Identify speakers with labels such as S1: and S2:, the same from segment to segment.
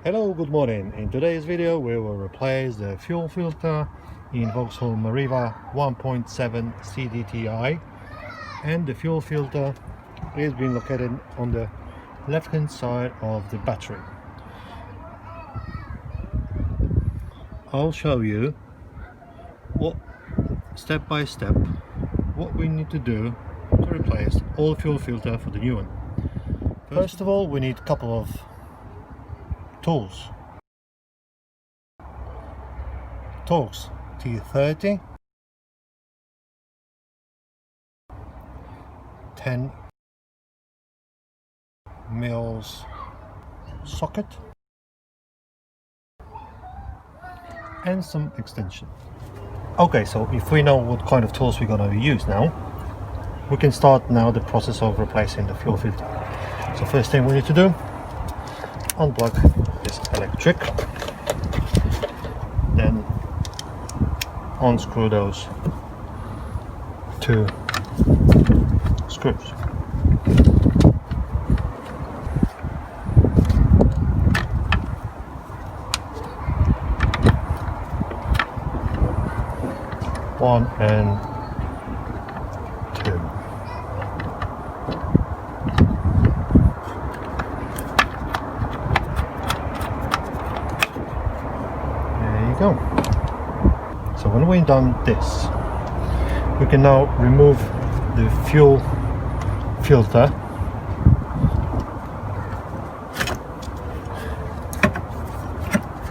S1: Hello, good morning. In today's video we will replace the fuel filter in Vauxhall Meriva 1.7 CDTI, and the fuel filter is being located on the left hand side of the battery. I'll show you step by step what we need to do to replace all fuel filter for the new one. First of all, we need a couple of tools. Torx T30, 10 mils socket, and some extension. Okay, so if we know what kind of tools we're going to use now, we can start now the process of replacing the fuel filter. So first thing we need to do, unplug this electric, then unscrew those two screws. One and two. There you go. So when we've done this, we can now remove the fuel filter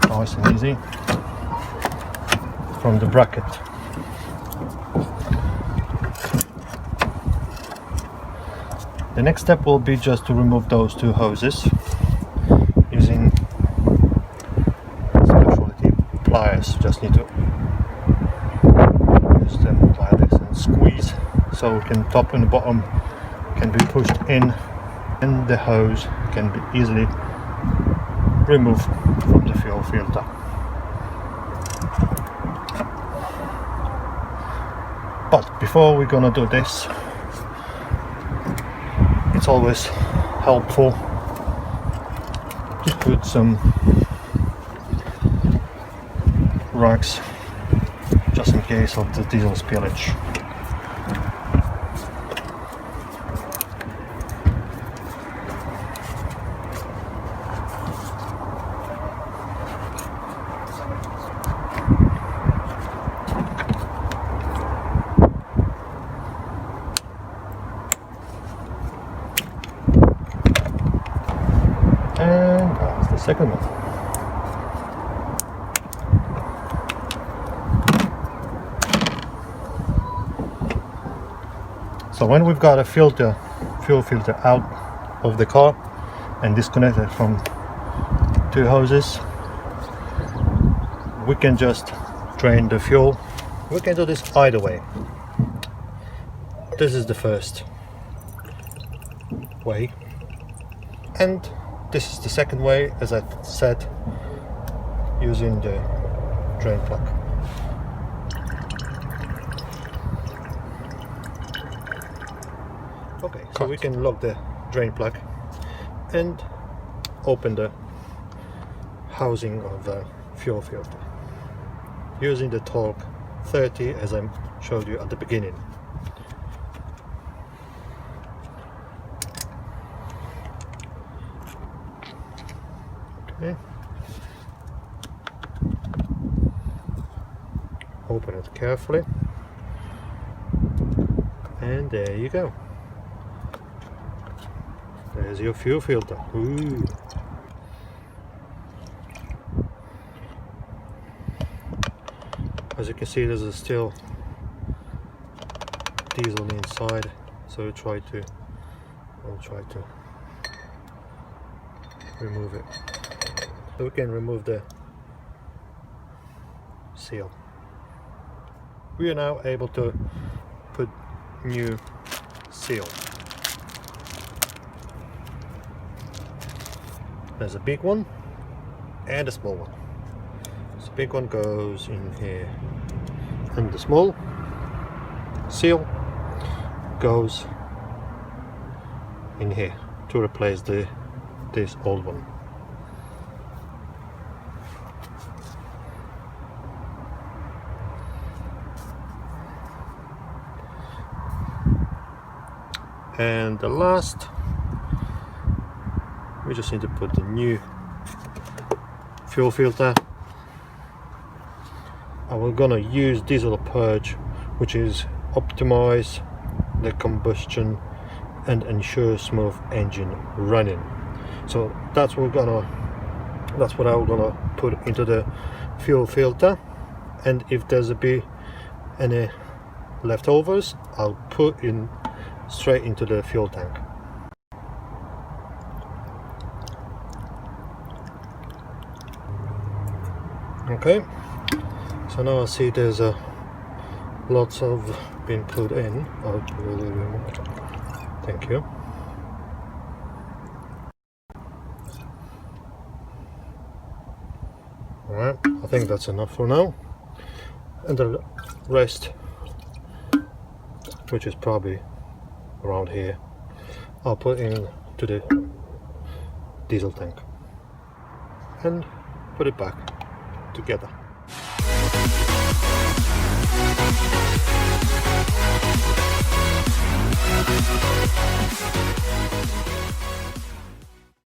S1: nice and easy from the bracket. The next step will be just to remove those two hoses using specialty pliers. Just need to use them like this and squeeze, so top and the bottom can be pushed in and the hose can be easily removed from the fuel filter. But before we're gonna do this, it's always helpful to put some rags just in case of the diesel spillage. And that's the second one. So when we've got a fuel filter out of the car and disconnected from two hoses, we can just drain the fuel. We can do this either way. This is the first way, and this is the second way, as I said, using the drain plug. Okay, so we can lock the drain plug and open the housing of the fuel filter using the Torx 30 as I showed you at the beginning. Okay. Open it carefully, and there you go. There's your fuel filter. Ooh. As you can see, there's still diesel inside, so we'll try to remove it. So we can remove the seal. We are now able to put new seal. There's a big one and a small one. So the big one goes in here, and the small seal goes in here to replace this old one. And the last, we just need to put the new fuel filter. And we're gonna use diesel purge, which is optimize the combustion and ensure smooth engine running. So that's what I'm gonna put into the fuel filter, and if there's any leftovers, I'll put in straight into the fuel tank. Okay, so now I see there's lots of being put in. I'll put a little bit more. Thank you. Alright, I think that's enough for now. And the rest, which is probably around here, I'll put in to the diesel tank and put it back together.